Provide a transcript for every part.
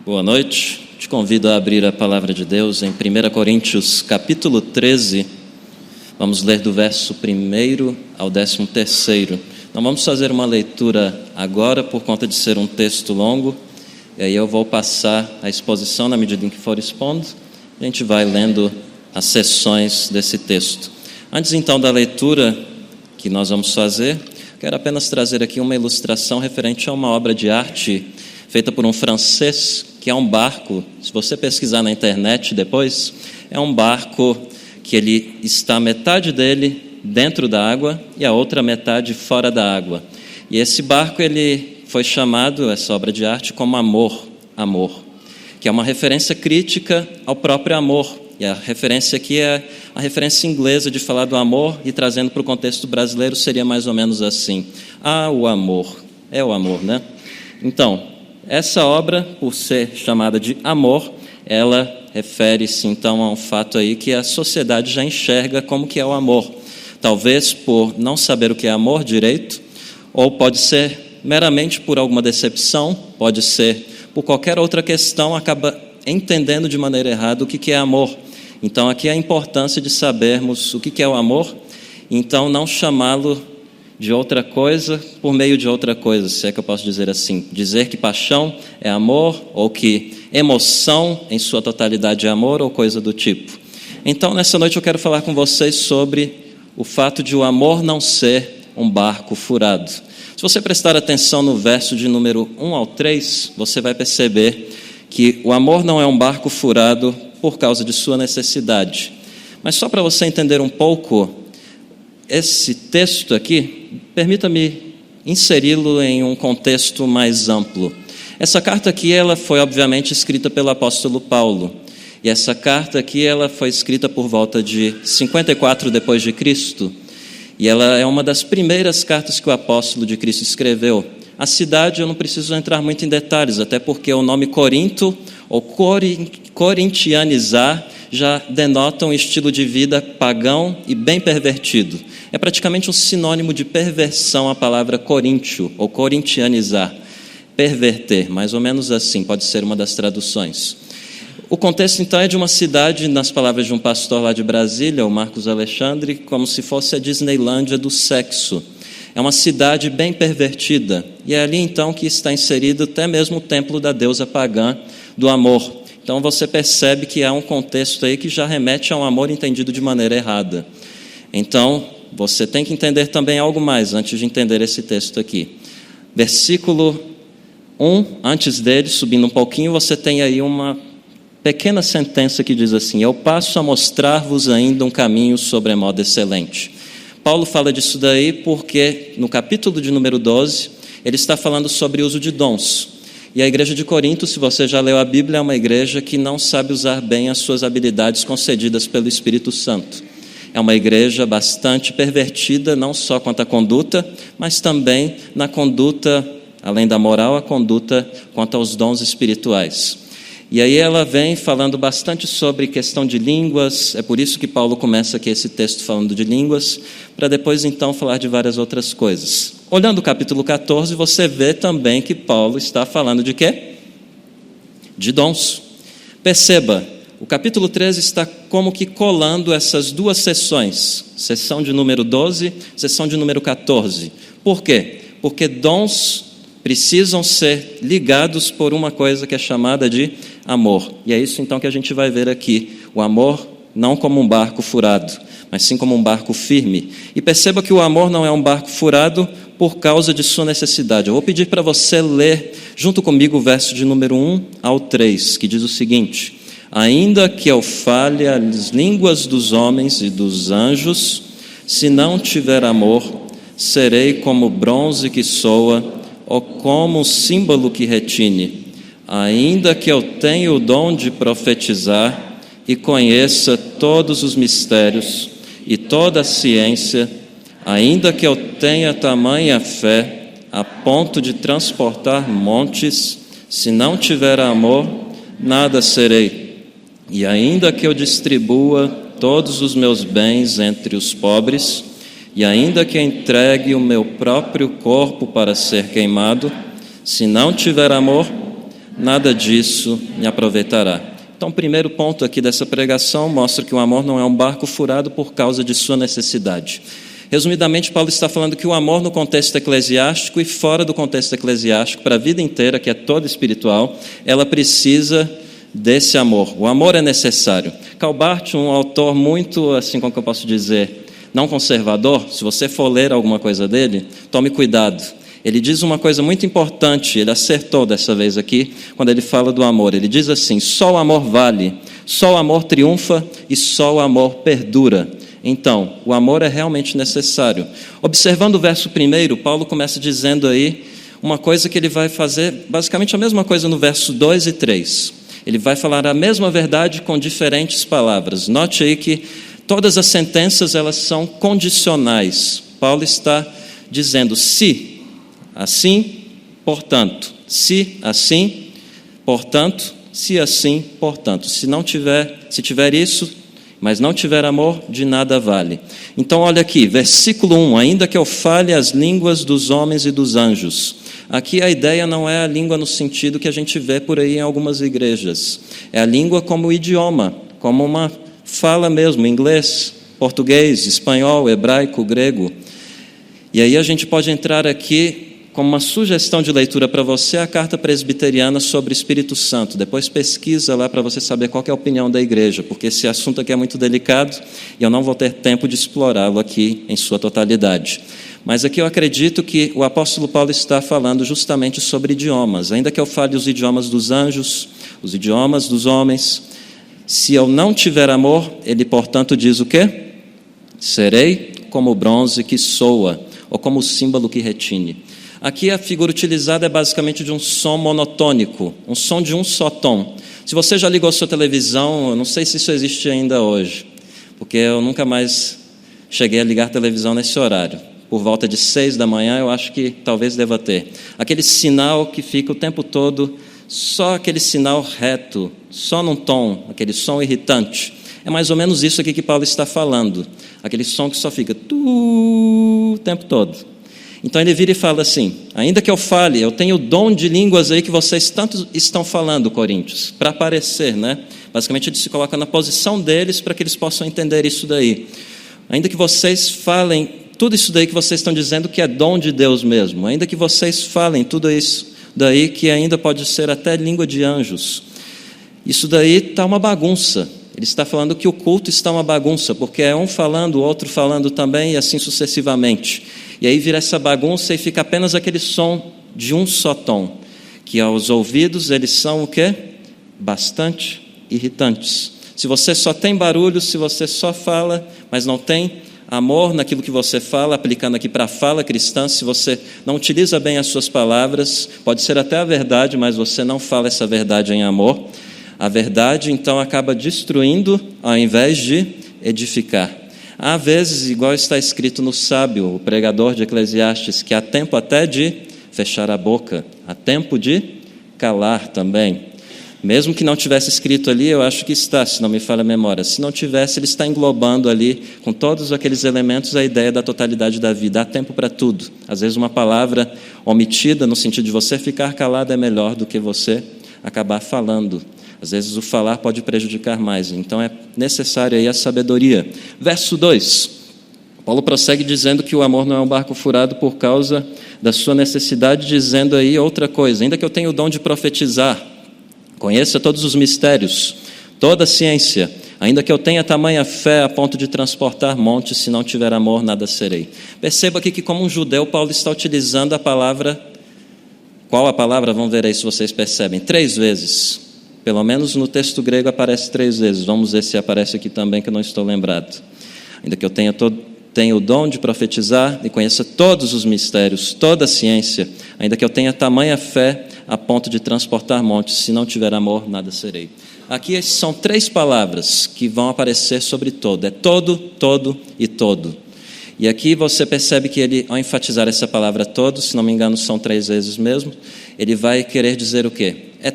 Boa noite. Te convido a abrir a palavra de Deus em 1 Coríntios, capítulo 13. Vamos ler do verso 1 ao 13º. Não vamos fazer uma leitura agora por conta de ser um texto longo. E aí eu vou passar a exposição na medida em que for expondo. A gente vai lendo as seções desse texto. Antes então da leitura que nós vamos fazer, quero apenas trazer aqui uma ilustração referente a uma obra de arte feita por um francês, que é um barco. Se você pesquisar na internet depois, é um barco que ele está metade dele dentro da água e a outra metade fora da água. E esse barco, ele foi chamado, essa obra de arte, como Amor, que é uma referência crítica ao próprio amor. E a referência aqui é a referência inglesa de falar do amor, e trazendo para o contexto brasileiro seria mais ou menos assim: o amor, é o amor, né? Então, essa obra, por ser chamada de Amor, ela refere-se então a um fato aí que a sociedade já enxerga como que é o amor. Talvez por não saber o que é amor direito, ou pode ser meramente por alguma decepção, pode ser por qualquer outra questão, acaba entendendo de maneira errada o que é amor. Então aqui a importância de sabermos o que é o amor, então não chamá-lo de outra coisa por meio de outra coisa, se é que eu posso dizer assim. Dizer que paixão é amor, ou que emoção em sua totalidade é amor, ou coisa do tipo. Então, nessa noite eu quero falar com vocês sobre o fato de o amor não ser um barco furado. Se você prestar atenção no verso de número 1 ao 3, você vai perceber que o amor não é um barco furado por causa de sua necessidade. Mas só para você entender um pouco esse texto aqui, permita-me inseri-lo em um contexto mais amplo. Essa carta aqui, ela foi obviamente escrita pelo apóstolo Paulo. E essa carta aqui, ela foi escrita por volta de 54 depois de Cristo. E ela é uma das primeiras cartas que o apóstolo de Cristo escreveu. A cidade, eu não preciso entrar muito em detalhes, até porque o nome Corinto, ou corintianizar, já denota um estilo de vida pagão e bem pervertido. É praticamente um sinônimo de perversão a palavra coríntio, ou corintianizar, perverter, mais ou menos assim, pode ser uma das traduções. O contexto, então, é de uma cidade, nas palavras de um pastor lá de Brasília, o Marcos Alexandre, como se fosse a Disneylândia do sexo. É uma cidade bem pervertida, e é ali, então, que está inserido até mesmo o templo da deusa pagã do amor. Então você percebe que há um contexto aí que já remete a um amor entendido de maneira errada. Então, você tem que entender também algo mais antes de entender esse texto aqui. Versículo 1, antes dele, subindo um pouquinho, você tem aí uma pequena sentença que diz assim: eu passo a mostrar-vos ainda um caminho sobremodo excelente. Paulo fala disso daí porque no capítulo de número 12, ele está falando sobre o uso de dons. E a igreja de Corinto, se você já leu a Bíblia, é uma igreja que não sabe usar bem as suas habilidades concedidas pelo Espírito Santo. É uma igreja bastante pervertida, não só quanto à conduta, mas também na conduta, além da moral, a conduta quanto aos dons espirituais. E aí ela vem falando bastante sobre questão de línguas, é por isso que Paulo começa aqui esse texto falando de línguas, para depois então falar de várias outras coisas. Olhando o capítulo 14, você vê também que Paulo está falando de quê? De dons. Perceba, o capítulo 13 está como que colando essas duas sessões, sessão de número 12, sessão de número 14. Por quê? Porque dons precisam ser ligados por uma coisa que é chamada de amor. E é isso então que a gente vai ver aqui. O amor não como um barco furado, mas sim como um barco firme. E perceba que o amor não é um barco furado por causa de sua necessidade. Eu vou pedir para você ler junto comigo o verso de número 1 ao 3, que diz o seguinte: ainda que eu fale as línguas dos homens e dos anjos, se não tiver amor, serei como bronze que soa, ou como um símbolo que retine. Ainda que eu tenha o dom de profetizar e conheça todos os mistérios e toda a ciência, ainda que eu tenha tamanha fé a ponto de transportar montes, se não tiver amor, nada serei. E ainda que eu distribua todos os meus bens entre os pobres, e ainda que entregue o meu próprio corpo para ser queimado, se não tiver amor, nada disso me aproveitará. Então, o primeiro ponto aqui dessa pregação mostra que o amor não é um barco furado por causa de sua necessidade. Resumidamente, Paulo está falando que o amor no contexto eclesiástico e fora do contexto eclesiástico, para a vida inteira, que é toda espiritual, ela precisa desse amor. O amor é necessário. Karl Barth, um autor muito, assim como eu posso dizer, não conservador, se você for ler alguma coisa dele, tome cuidado. Ele diz uma coisa muito importante, ele acertou dessa vez aqui, quando ele fala do amor. Ele diz assim: só o amor vale, só o amor triunfa e só o amor perdura. Então, o amor é realmente necessário. Observando o verso 1, Paulo começa dizendo aí uma coisa que ele vai fazer, basicamente a mesma coisa no verso 2 e 3. Ele vai falar a mesma verdade com diferentes palavras. Note aí que todas as sentenças, elas são condicionais. Paulo está dizendo: se assim, portanto. Se assim, portanto. Se assim, portanto. Se tiver isso, mas não tiver amor, de nada vale. Então, olha aqui, versículo 1. Ainda que eu fale as línguas dos homens e dos anjos. Aqui a ideia não é a língua no sentido que a gente vê por aí em algumas igrejas. É a língua como idioma, como uma fala mesmo, inglês, português, espanhol, hebraico, grego. E aí a gente pode entrar aqui como uma sugestão de leitura para você, a carta presbiteriana sobre o Espírito Santo. Depois pesquisa lá para você saber qual que é a opinião da igreja, porque esse assunto aqui é muito delicado e eu não vou ter tempo de explorá-lo aqui em sua totalidade. Mas aqui eu acredito que o apóstolo Paulo está falando justamente sobre idiomas. Ainda que eu fale os idiomas dos anjos, os idiomas dos homens, se eu não tiver amor, ele, portanto, diz o quê? Serei como o bronze que soa, ou como o símbolo que retine. Aqui a figura utilizada é basicamente de um som monotônico, um som de um só tom. Se você já ligou a sua televisão, eu não sei se isso existe ainda hoje, porque eu nunca mais cheguei a ligar a televisão nesse horário. Por volta de 6 da manhã, eu acho que talvez deva ter. Aquele sinal que fica o tempo todo, só aquele sinal reto, só num tom, aquele som irritante. É mais ou menos isso aqui que Paulo está falando. Aquele som que só fica o tempo todo. Então ele vira e fala assim: ainda que eu fale, eu tenho o dom de línguas aí que vocês tanto estão falando, Coríntios, para aparecer, né? Basicamente ele se coloca na posição deles para que eles possam entender isso daí. Ainda que vocês falem tudo isso daí que vocês estão dizendo que é dom de Deus mesmo, ainda que vocês falem tudo isso daí que ainda pode ser até língua de anjos, isso daí está uma bagunça. Ele está falando que o culto está uma bagunça, porque é um falando, o outro falando também, e assim sucessivamente. E aí vira essa bagunça e fica apenas aquele som de um só tom, que aos ouvidos eles são o quê? Bastante irritantes. Se você só tem barulho, se você só fala, mas não tem amor naquilo que você fala, aplicando aqui para a fala cristã, se você não utiliza bem as suas palavras, pode ser até a verdade, mas você não fala essa verdade em amor, a verdade então acaba destruindo ao invés de edificar. Há vezes, igual está escrito no sábio, o pregador de Eclesiastes, que há tempo até de fechar a boca, há tempo de calar também. Mesmo que não tivesse escrito ali, eu acho que está, se não me falha a memória. Se não tivesse, ele está englobando ali, com todos aqueles elementos, a ideia da totalidade da vida. Há tempo para tudo. Às vezes uma palavra omitida, no sentido de você ficar calado, é melhor do que você acabar falando. Às vezes o falar pode prejudicar mais, então é necessária aí a sabedoria. Verso 2, Paulo prossegue dizendo que o amor não é um barco furado por causa da sua necessidade, dizendo aí outra coisa: ainda que eu tenha o dom de profetizar, conheça todos os mistérios, toda a ciência, ainda que eu tenha tamanha fé a ponto de transportar montes, se não tiver amor, nada serei. Perceba aqui que como um judeu, Paulo está utilizando a palavra, qual a palavra? Vamos ver aí se vocês percebem, 3 vezes. Pelo menos no texto grego aparece 3 vezes. Vamos ver se aparece aqui também, que eu não estou lembrado. Ainda que eu tenha o dom de profetizar e conheça todos os mistérios, toda a ciência, ainda que eu tenha tamanha fé a ponto de transportar montes, se não tiver amor, nada serei. Aqui são 3 palavras que vão aparecer sobre todo. É todo, todo e todo. E aqui você percebe que ele, ao enfatizar essa palavra todo, se não me engano são 3 vezes mesmo, ele vai querer dizer o quê? É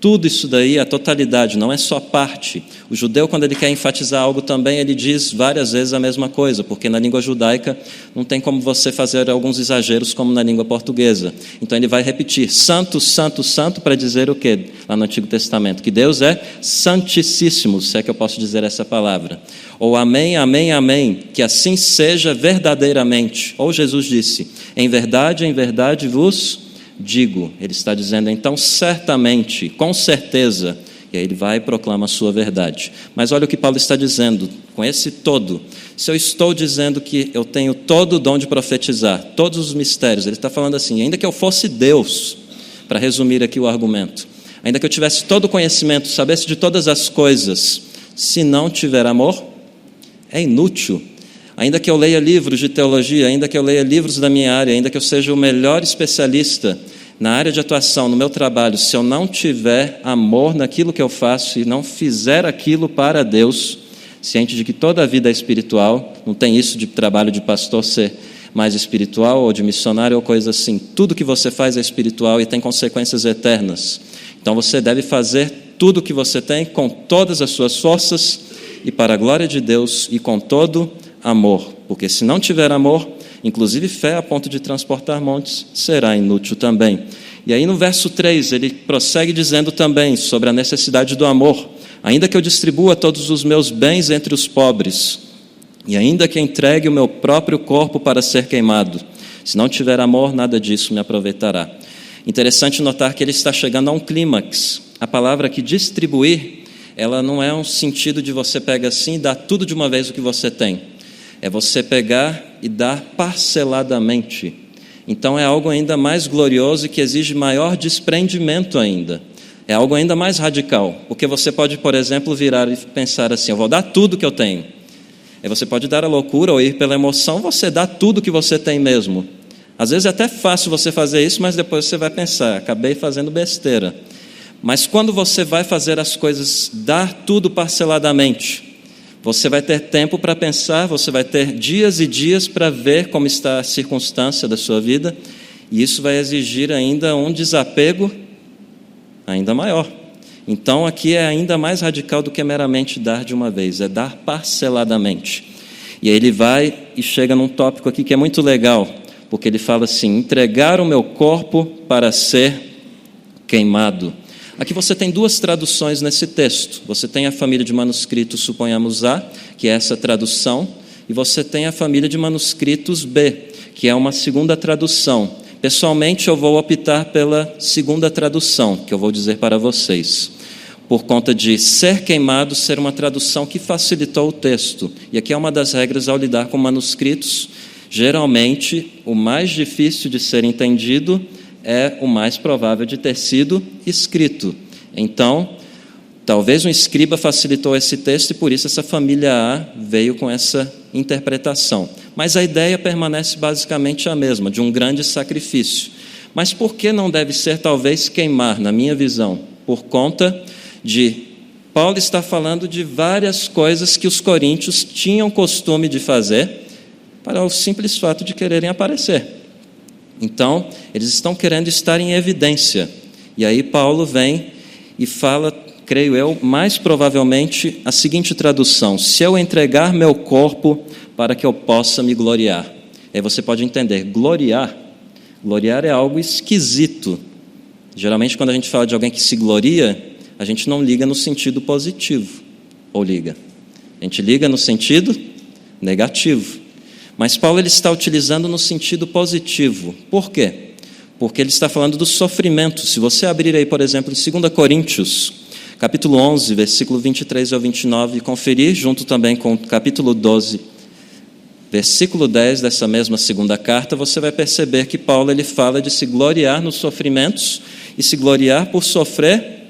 Tudo isso daí, a totalidade, não é só parte. O judeu, quando ele quer enfatizar algo também, ele diz várias vezes a mesma coisa, porque na língua judaica não tem como você fazer alguns exageros como na língua portuguesa. Então ele vai repetir santo, santo, santo, para dizer o quê? Lá no Antigo Testamento, que Deus é santíssimo, se é que eu posso dizer essa palavra. Ou amém, amém, amém, que assim seja verdadeiramente. Ou Jesus disse, em verdade vos digo. Ele está dizendo, então, certamente, com certeza, e aí ele vai e proclama a sua verdade. Mas olha o que Paulo está dizendo, com esse todo. Se eu estou dizendo que eu tenho todo o dom de profetizar, todos os mistérios, ele está falando assim, ainda que eu fosse Deus, para resumir aqui o argumento, ainda que eu tivesse todo o conhecimento, sabesse de todas as coisas, se não tiver amor, é inútil. Ainda que eu leia livros de teologia, ainda que eu leia livros da minha área, ainda que eu seja o melhor especialista na área de atuação, no meu trabalho, se eu não tiver amor naquilo que eu faço e não fizer aquilo para Deus, ciente de que toda a vida é espiritual, não tem isso de trabalho de pastor ser mais espiritual ou de missionário ou coisa assim. Tudo que você faz é espiritual e tem consequências eternas. Então você deve fazer tudo o que você tem com todas as suas forças e para a glória de Deus e com todo amor, porque se não tiver amor, inclusive fé a ponto de transportar montes, será inútil também. E aí no verso 3, ele prossegue dizendo também sobre a necessidade do amor. Ainda que eu distribua todos os meus bens entre os pobres, e ainda que entregue o meu próprio corpo para ser queimado, se não tiver amor, nada disso me aproveitará. Interessante notar que ele está chegando a um clímax. A palavra que distribuir, ela não é um sentido de você pegar assim e dar tudo de uma vez o que você tem. É você pegar e dar parceladamente. Então é algo ainda mais glorioso e que exige maior desprendimento ainda. É algo ainda mais radical, porque você pode, por exemplo, virar e pensar assim, eu vou dar tudo que eu tenho. Aí você pode dar a loucura ou ir pela emoção, você dá tudo que você tem mesmo. Às vezes é até fácil você fazer isso, mas depois você vai pensar, acabei fazendo besteira. Mas quando você vai fazer as coisas, dar tudo parceladamente, você vai ter tempo para pensar, você vai ter dias e dias para ver como está a circunstância da sua vida, e isso vai exigir ainda um desapego ainda maior. Então, aqui é ainda mais radical do que meramente dar de uma vez, é dar parceladamente. E aí ele vai e chega num tópico aqui que é muito legal, porque ele fala assim, entregar o meu corpo para ser queimado. Aqui você tem duas traduções nesse texto. Você tem a família de manuscritos, suponhamos A, que é essa tradução, e você tem a família de manuscritos B, que é uma segunda tradução. Pessoalmente, eu vou optar pela segunda tradução, que eu vou dizer para vocês, por conta de ser queimado ser uma tradução que facilitou o texto. E aqui é uma das regras ao lidar com manuscritos. Geralmente, o mais difícil de ser entendido é o mais provável de ter sido escrito. Então, talvez um escriba facilitou esse texto e por isso essa família A veio com essa interpretação. Mas a ideia permanece basicamente a mesma, de um grande sacrifício. Mas por que não deve ser talvez queimar, na minha visão? Por conta de Paulo está falando de várias coisas que os coríntios tinham costume de fazer para o simples fato de quererem aparecer. Então, eles estão querendo estar em evidência. E aí Paulo vem e fala, creio eu, mais provavelmente a seguinte tradução: se eu entregar meu corpo para que eu possa me gloriar. Aí você pode entender, gloriar é algo esquisito. Geralmente quando a gente fala de alguém que se gloria, a gente não liga no sentido positivo, ou liga? A gente liga no sentido negativo. Mas Paulo ele está utilizando no sentido positivo. Por quê? Porque ele está falando do sofrimento. Se você abrir aí, por exemplo, em 2 Coríntios, capítulo 11, versículo 23 ao 29, e conferir junto também com o capítulo 12, versículo 10 dessa mesma segunda carta, você vai perceber que Paulo ele fala de se gloriar nos sofrimentos e se gloriar por sofrer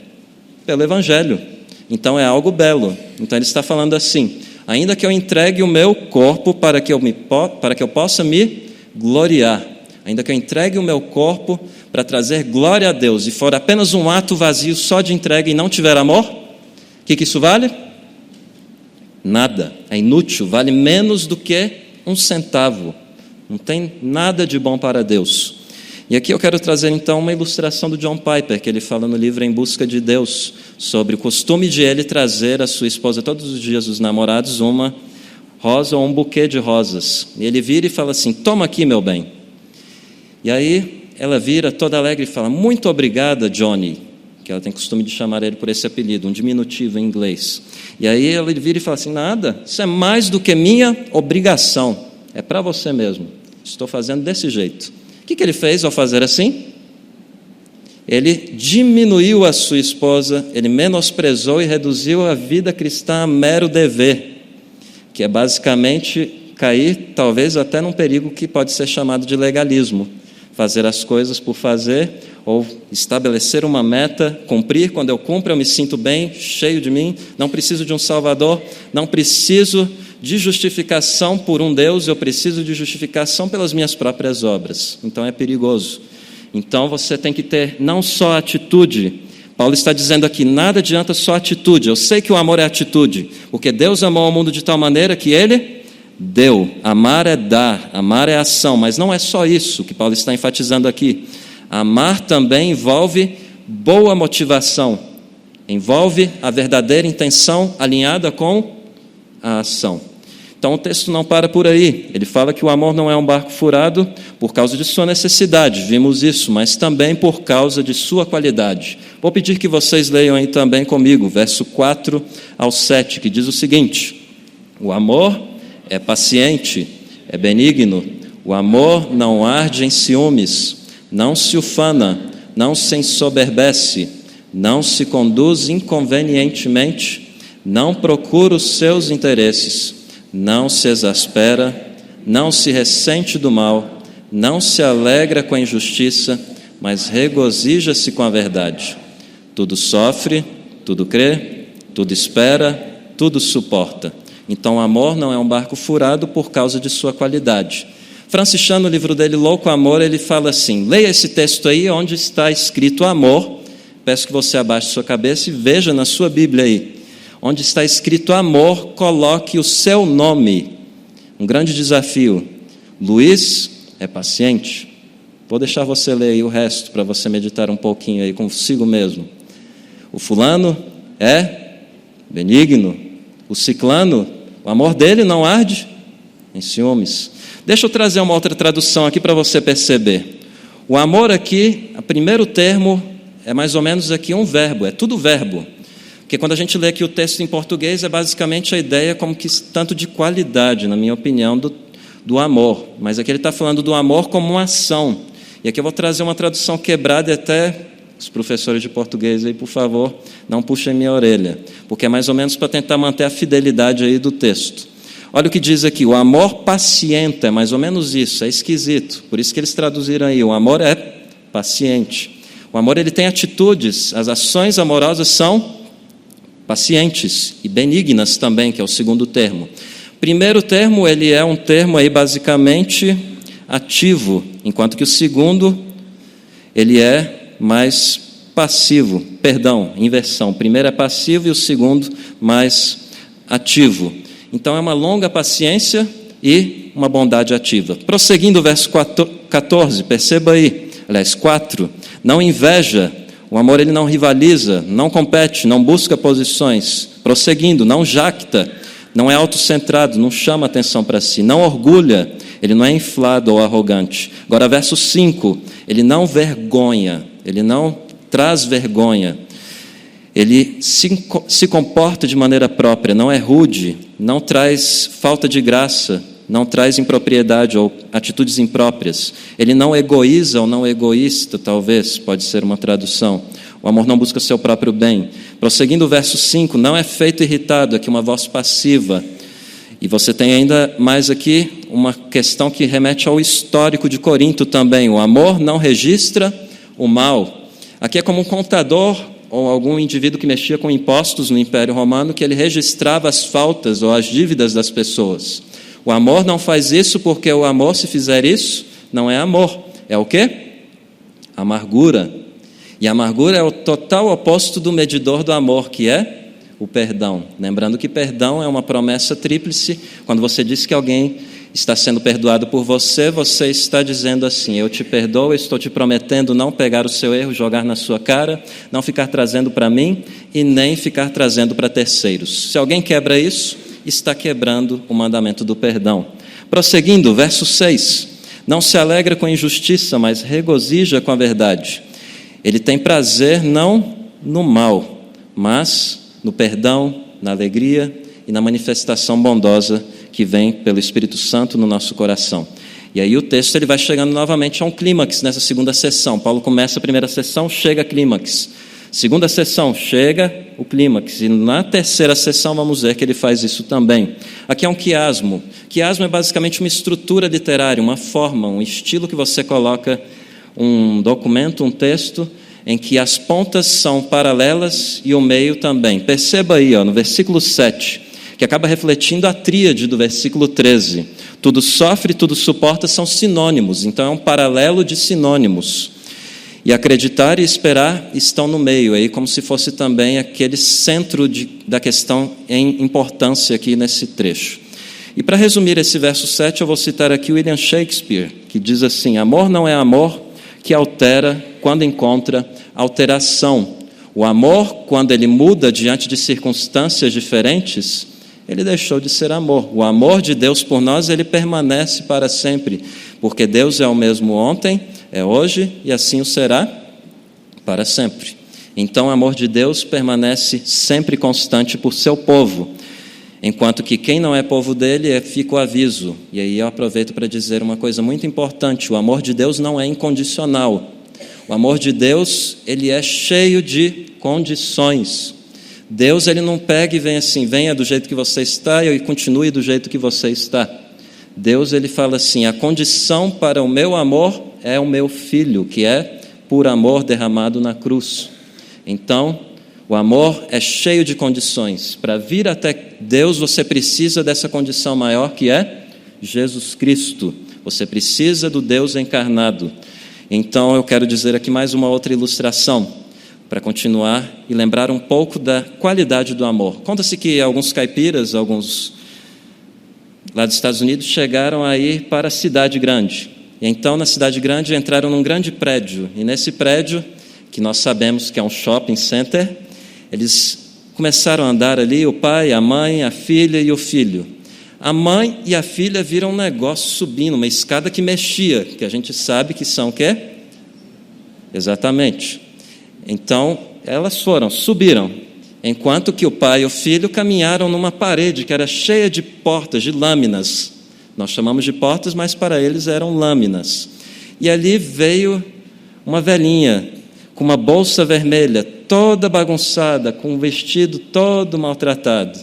pelo Evangelho. Então é algo belo. Então ele está falando assim: ainda que eu entregue o meu corpo para que eu possa me gloriar, ainda que eu entregue o meu corpo para trazer glória a Deus, e for apenas um ato vazio só de entrega e não tiver amor, o que isso vale? Nada, é inútil, vale menos do que um centavo, não tem nada de bom para Deus. E aqui eu quero trazer então uma ilustração do John Piper, que ele fala no livro Em Busca de Deus, sobre o costume de ele trazer a sua esposa todos os dias, os namorados, uma rosa ou um buquê de rosas. E ele vira e fala assim: toma aqui, meu bem. E aí ela vira toda alegre e fala: muito obrigada, Johnny, que ela tem costume de chamar ele por esse apelido, um diminutivo em inglês. E aí ele vira e fala assim: nada, isso é mais do que minha obrigação, é para você mesmo, estou fazendo desse jeito. O que ele fez ao fazer assim? Ele diminuiu a sua esposa, ele menosprezou e reduziu a vida cristã a mero dever, que é basicamente cair talvez até num perigo que pode ser chamado de legalismo, fazer as coisas por fazer, ou estabelecer uma meta, cumprir, quando eu cumpro eu me sinto bem, cheio de mim, não preciso de um Salvador, não preciso de justificação por um Deus, eu preciso de justificação pelas minhas próprias obras. Então é perigoso. Então você tem que ter não só atitude. Paulo está dizendo aqui: nada adianta só atitude. Eu sei que o amor é atitude, porque Deus amou o mundo de tal maneira que Ele deu. Amar é dar, amar é ação, mas não é só isso que Paulo está enfatizando aqui. Amar também envolve boa motivação, envolve a verdadeira intenção alinhada com a ação. Então o texto não para por aí, ele fala que o amor não é um barco furado por causa de sua necessidade, vimos isso, mas também por causa de sua qualidade. Vou pedir que vocês leiam aí também comigo, verso 4 ao 7, que diz o seguinte: o amor é paciente, é benigno, o amor não arde em ciúmes, não se ufana, não se ensoberbece, não se conduz inconvenientemente, não procura os seus interesses, não se exaspera, não se ressente do mal, não se alegra com a injustiça, mas regozija-se com a verdade. Tudo sofre, tudo crê, tudo espera, tudo suporta. Então o amor não é um barco furado por causa de sua qualidade. Francis Chan, no livro dele Louco Amor, ele fala assim: leia esse texto aí onde está escrito amor. Peço que você abaixe sua cabeça e veja na sua Bíblia aí. Onde está escrito amor, coloque o seu nome. Um grande desafio. Luiz é paciente. Vou deixar você ler aí o resto, para você meditar um pouquinho aí consigo mesmo. O fulano é benigno. O ciclano, o amor dele não arde em ciúmes. Deixa eu trazer uma outra tradução aqui para você perceber. O amor aqui, o primeiro termo, é mais ou menos aqui um verbo, é tudo verbo. Porque quando a gente lê aqui o texto em português, é basicamente a ideia como que tanto de qualidade, na minha opinião, do amor. Mas aqui ele está falando do amor como uma ação. E aqui eu vou trazer uma tradução quebrada, e até os professores de português aí, por favor, não puxem minha orelha, porque é mais ou menos para tentar manter a fidelidade aí do texto. Olha o que diz aqui: o amor paciente, é mais ou menos isso, é esquisito. Por isso que eles traduziram aí, o amor é paciente. O amor, ele tem atitudes, as ações amorosas são pacientes e benignas também, que é o segundo termo. Primeiro termo, ele é um termo aí basicamente ativo, enquanto que o segundo, ele é mais passivo, inversão. O primeiro é passivo e o segundo mais ativo. Então é uma longa paciência e uma bondade ativa. Prosseguindo o verso 14, perceba aí, aliás, 4, não inveja. O amor, ele não rivaliza, não compete, não busca posições. Prosseguindo, não jacta, não é autocentrado, não chama atenção para si, não orgulha, ele não é inflado ou arrogante. Agora, verso 5, ele não vergonha, ele não traz vergonha, ele se comporta de maneira própria, não é rude, não traz falta de graça, não traz impropriedade ou atitudes impróprias. Ele não egoíza ou não egoísta, talvez, pode ser uma tradução. O amor não busca seu próprio bem. Prosseguindo o verso 5, não é feito irritado, aqui uma voz passiva. E você tem ainda mais aqui uma questão que remete ao histórico de Corinto também. O amor não registra o mal. Aqui é como um contador ou algum indivíduo que mexia com impostos no Império Romano, que ele registrava as faltas ou as dívidas das pessoas. O amor não faz isso, porque o amor, se fizer isso, não é amor. É o quê? Amargura. E a amargura é o total oposto do medidor do amor, que é o perdão. Lembrando que perdão é uma promessa tríplice. Quando você diz que alguém está sendo perdoado por você, você está dizendo assim: eu te perdoo, eu estou te prometendo não pegar o seu erro, jogar na sua cara, não ficar trazendo para mim e nem ficar trazendo para terceiros. Se alguém quebra isso, está quebrando o mandamento do perdão. Prosseguindo, verso 6. Não se alegra com a injustiça, mas regozija com a verdade. Ele tem prazer não no mal, mas no perdão, na alegria e na manifestação bondosa que vem pelo Espírito Santo no nosso coração. E aí o texto ele vai chegando novamente a um clímax nessa segunda sessão. Paulo começa a primeira sessão, chega a clímax. Segunda sessão, chega o clímax. E na terceira sessão vamos ver que ele faz isso também. Aqui é um quiasmo. Quiasmo é basicamente uma estrutura literária, uma forma, um estilo que você coloca um documento, um texto, em que as pontas são paralelas e o meio também. Perceba aí, no versículo 7, que acaba refletindo a tríade do versículo 13. Tudo sofre, tudo suporta são sinônimos, então é um paralelo de sinônimos. E acreditar e esperar estão no meio, aí como se fosse também aquele centro da questão em importância aqui nesse trecho. E para resumir esse verso 7, eu vou citar aqui William Shakespeare, que diz assim: amor não é amor que altera quando encontra alteração. O amor, quando ele muda diante de circunstâncias diferentes, ele deixou de ser amor. O amor de Deus por nós, ele permanece para sempre, porque Deus é o mesmo ontem, é hoje e assim o será para sempre. Então o amor de Deus permanece sempre constante por seu povo, enquanto que quem não é povo dele, fica o aviso. E aí eu aproveito para dizer uma coisa muito importante: o amor de Deus não é incondicional. O amor de Deus, ele é cheio de condições. Deus, ele não pega e vem assim: venha do jeito que você está e continue do jeito que você está. Deus, ele fala assim: a condição para o meu amor é o meu filho, que é por amor derramado na cruz. Então, o amor é cheio de condições. Para vir até Deus, você precisa dessa condição maior, que é Jesus Cristo. Você precisa do Deus encarnado. Então, eu quero dizer aqui mais uma outra ilustração, para continuar e lembrar um pouco da qualidade do amor. Conta-se que alguns caipiras, alguns lá dos Estados Unidos, chegaram a ir para a cidade grande. E então, na cidade grande, entraram num grande prédio. E nesse prédio, que nós sabemos que é um shopping center, eles começaram a andar ali, o pai, a mãe, a filha e o filho. A mãe e a filha viram um negócio subindo, uma escada que mexia, que a gente sabe que são o quê? Exatamente. Então, elas subiram, enquanto que o pai e o filho caminharam numa parede que era cheia de portas, de lâminas. Nós chamamos de portas, mas para eles eram lâminas. E ali veio uma velhinha com uma bolsa vermelha, toda bagunçada, com um vestido todo maltratado.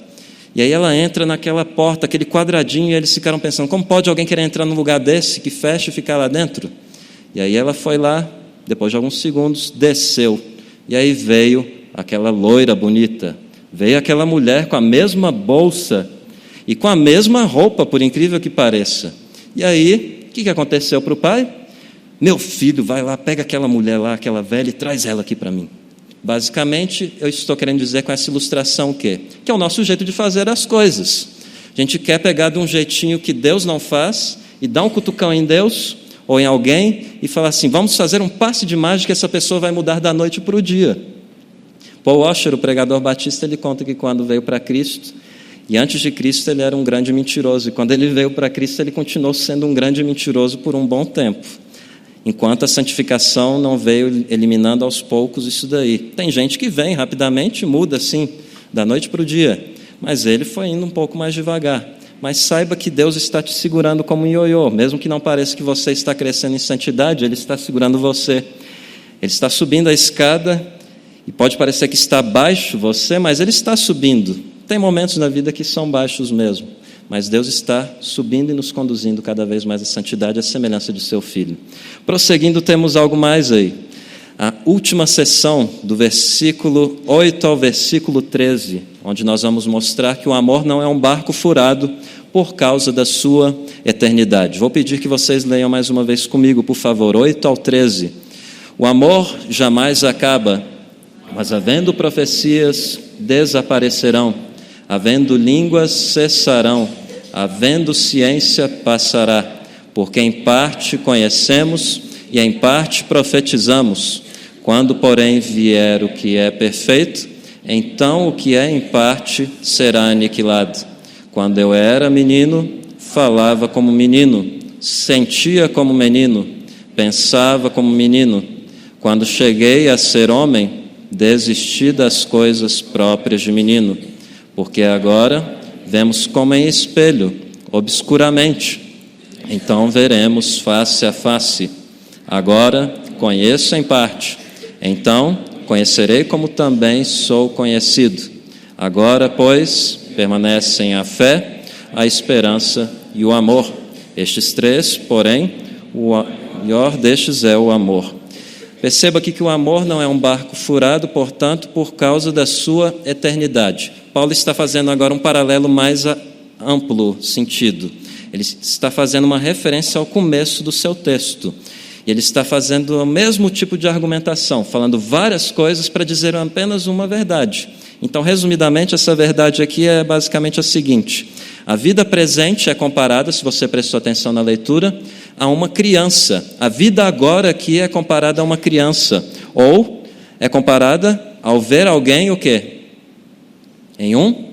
E aí ela entra naquela porta, aquele quadradinho, e eles ficaram pensando: como pode alguém querer entrar num lugar desse, que fecha e ficar lá dentro? E aí ela foi lá, depois de alguns segundos, desceu. E aí veio aquela loira bonita, veio aquela mulher com a mesma bolsa e com a mesma roupa, por incrível que pareça. E aí, o que aconteceu para o pai? Meu filho, vai lá, pega aquela mulher lá, aquela velha, e traz ela aqui para mim. Basicamente, eu estou querendo dizer com essa ilustração o quê? Que é o nosso jeito de fazer as coisas. A gente quer pegar de um jeitinho que Deus não faz e dar um cutucão em Deus ou em alguém e falar assim: vamos fazer um passe de mágica, essa pessoa vai mudar da noite para o dia. Paul Washer, o pregador batista, ele conta que quando veio para Cristo, e antes de Cristo ele era um grande mentiroso, e quando ele veio para Cristo ele continuou sendo um grande mentiroso por um bom tempo, enquanto a santificação não veio eliminando aos poucos isso daí. Tem gente que vem rapidamente e muda assim, da noite para o dia, mas ele foi indo um pouco mais devagar. Mas saiba que Deus está te segurando como um ioiô, mesmo que não pareça que você está crescendo em santidade, Ele está segurando você. Ele está subindo a escada, e pode parecer que está baixo você, mas Ele está subindo. Tem momentos na vida que são baixos mesmo, mas Deus está subindo e nos conduzindo cada vez mais à santidade, à semelhança de seu Filho. Prosseguindo, temos algo mais aí. A última sessão, do versículo 8 ao versículo 13, onde nós vamos mostrar que o amor não é um barco furado por causa da sua eternidade. Vou pedir que vocês leiam mais uma vez comigo, por favor, 8 ao 13. O amor jamais acaba, mas havendo profecias, desaparecerão, havendo línguas, cessarão, havendo ciência, passará, porque em parte conhecemos e em parte profetizamos. Quando, porém, vier o que é perfeito, então o que é em parte será aniquilado. Quando eu era menino, falava como menino, sentia como menino, pensava como menino. Quando cheguei a ser homem, desisti das coisas próprias de menino, porque agora vemos como em espelho, obscuramente. Então veremos face a face. Agora conheço em parte, então conhecerei como também sou conhecido. Agora, pois, permanecem a fé, a esperança e o amor. Estes três, porém, o maior destes é o amor. Perceba aqui que o amor não é um barco furado, portanto, por causa da sua eternidade. Paulo está fazendo agora um paralelo mais amplo sentido. Ele está fazendo uma referência ao começo do seu texto. E ele está fazendo o mesmo tipo de argumentação, falando várias coisas para dizer apenas uma verdade. Então, resumidamente, essa verdade aqui é basicamente a seguinte: a vida presente é comparada, se você prestou atenção na leitura, a uma criança. A vida agora aqui é comparada a uma criança. Ou é comparada ao ver alguém o quê? Em um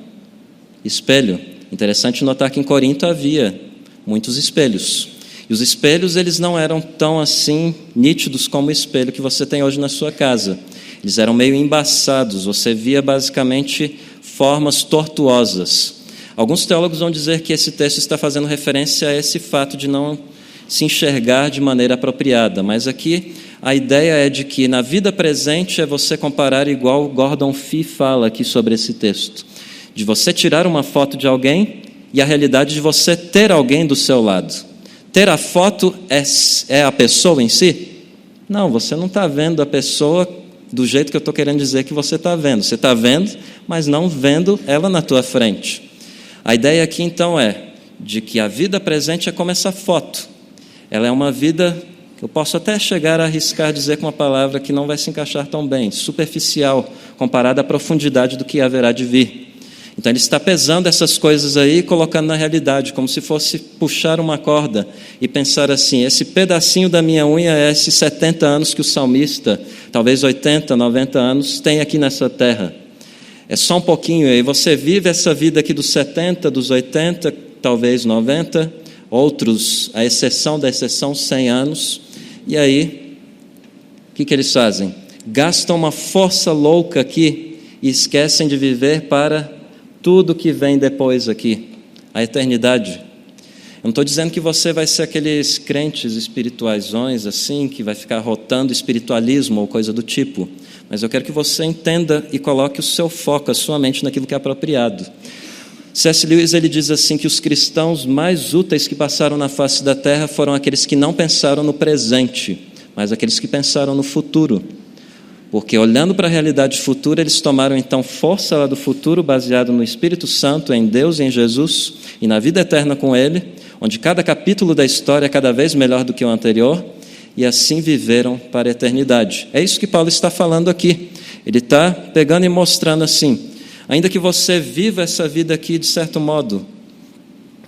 espelho. Interessante notar que em Corinto havia muitos espelhos. E os espelhos, eles não eram tão assim nítidos como o espelho que você tem hoje na sua casa. Eles eram meio embaçados, você via basicamente formas tortuosas. Alguns teólogos vão dizer que esse texto está fazendo referência a esse fato de não se enxergar de maneira apropriada, mas aqui a ideia é de que na vida presente é você comparar igual Gordon Fee fala aqui sobre esse texto, de você tirar uma foto de alguém e a realidade de você ter alguém do seu lado. Ter a foto é a pessoa em si? Não, você não está vendo a pessoa do jeito que eu estou querendo dizer que você está vendo. Você está vendo, mas não vendo ela na tua frente. A ideia aqui, então, é de que a vida presente é como essa foto. Ela é uma vida, eu posso até chegar a arriscar dizer com uma palavra que não vai se encaixar tão bem, superficial, comparada à profundidade do que haverá de vir. Então, ele está pesando essas coisas aí e colocando na realidade, como se fosse puxar uma corda e pensar assim: esse pedacinho da minha unha é esses 70 anos que o salmista, talvez 80, 90 anos, tem aqui nessa terra. É só um pouquinho, e você vive essa vida aqui dos 70, dos 80, talvez 90, outros, a exceção da exceção, 100 anos. E aí, o que eles fazem? Gastam uma força louca aqui e esquecem de viver para tudo que vem depois aqui, a eternidade. Eu não estou dizendo que você vai ser aqueles crentes espirituaisões assim, que vai ficar rotando espiritualismo ou coisa do tipo, mas eu quero que você entenda e coloque o seu foco, a sua mente naquilo que é apropriado. C.S. Lewis, ele diz assim que os cristãos mais úteis que passaram na face da terra foram aqueles que não pensaram no presente, mas aqueles que pensaram no futuro. Porque olhando para a realidade futura, eles tomaram então força lá do futuro, baseado no Espírito Santo, em Deus e em Jesus, e na vida eterna com Ele, onde cada capítulo da história é cada vez melhor do que o anterior, e assim viveram para a eternidade. É isso que Paulo está falando aqui. Ele está pegando e mostrando assim: ainda que você viva essa vida aqui de certo modo,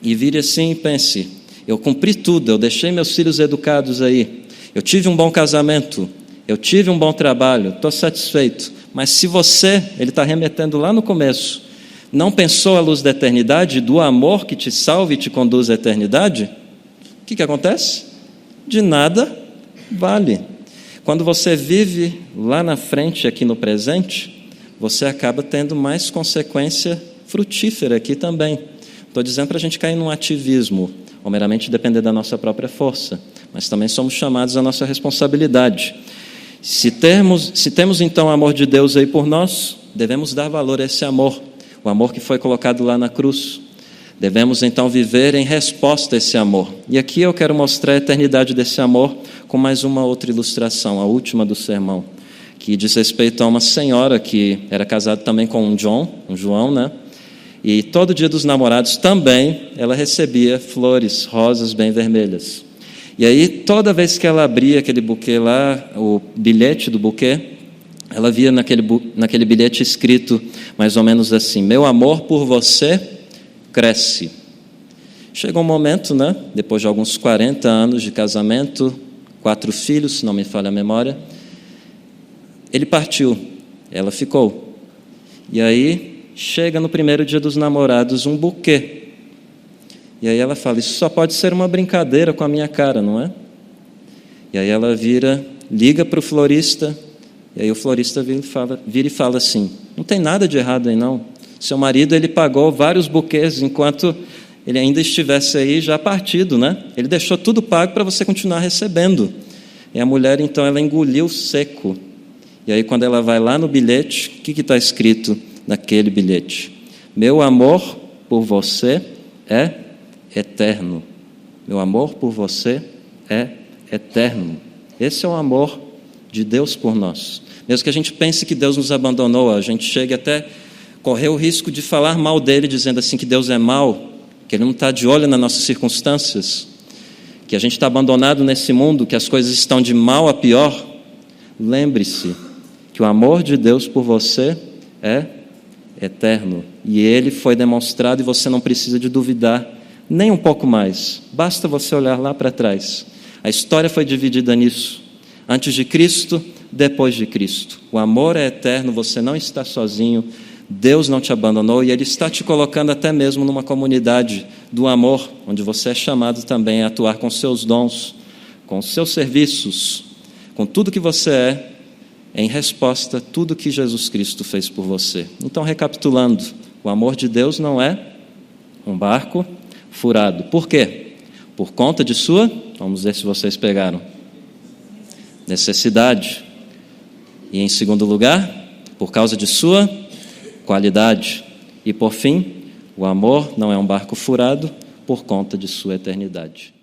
e vire assim e pense: eu cumpri tudo, eu deixei meus filhos educados aí, eu tive um bom casamento, eu tive um bom trabalho, estou satisfeito. Mas se você, ele está remetendo lá no começo, não pensou à luz da eternidade, do amor que te salva e te conduz à eternidade, o que acontece? De nada vale. Quando você vive lá na frente, aqui no presente, você acaba tendo mais consequência frutífera aqui também. Estou dizendo para a gente cair num ativismo, ou meramente depender da nossa própria força, mas também somos chamados à nossa responsabilidade. Se temos então o amor de Deus aí por nós, devemos dar valor a esse amor, o amor que foi colocado lá na cruz. Devemos então viver em resposta a esse amor. E aqui eu quero mostrar a eternidade desse amor com mais uma outra ilustração, a última do sermão, que diz respeito a uma senhora que era casada também com um João, né? E todo dia dos namorados também ela recebia flores, rosas bem vermelhas. E aí, toda vez que ela abria aquele buquê lá, o bilhete do buquê, ela via naquele bilhete escrito mais ou menos assim: meu amor por você cresce. Chegou um momento, né, depois de alguns 40 anos de casamento, 4 filhos, se não me falha a memória, ele partiu, ela ficou. E aí, chega no primeiro dia dos namorados um buquê. E aí ela fala, isso só pode ser uma brincadeira com a minha cara, não é? E aí ela liga para o florista, e aí o florista vira e fala assim, não tem nada de errado aí não. Seu marido, ele pagou vários buquês enquanto ele ainda estivesse aí já partido, né? Ele deixou tudo pago para você continuar recebendo. E a mulher, então, ela engoliu seco. E aí, quando ela vai lá no bilhete, o que está escrito naquele bilhete? Meu amor por você é eterno. Meu amor por você é eterno. Esse é o amor de Deus por nós. Mesmo que a gente pense que Deus nos abandonou, a gente chegue até correr o risco de falar mal dele, dizendo assim que Deus é mau, que Ele não está de olho nas nossas circunstâncias, que a gente está abandonado nesse mundo, que as coisas estão de mal a pior. Lembre-se que o amor de Deus por você é eterno, e Ele foi demonstrado e você não precisa de duvidar nem um pouco mais, basta você olhar lá para trás. A história foi dividida nisso, antes de Cristo, depois de Cristo. O amor é eterno, você não está sozinho, Deus não te abandonou e Ele está te colocando até mesmo numa comunidade do amor, onde você é chamado também a atuar com seus dons, com seus serviços, com tudo que você é, em resposta a tudo que Jesus Cristo fez por você. Então, recapitulando, o amor de Deus não é um barco furado. Por quê? Por conta de sua, vamos ver se vocês pegaram, necessidade. E em segundo lugar, por causa de sua qualidade. E por fim, o amor não é um barco furado por conta de sua eternidade.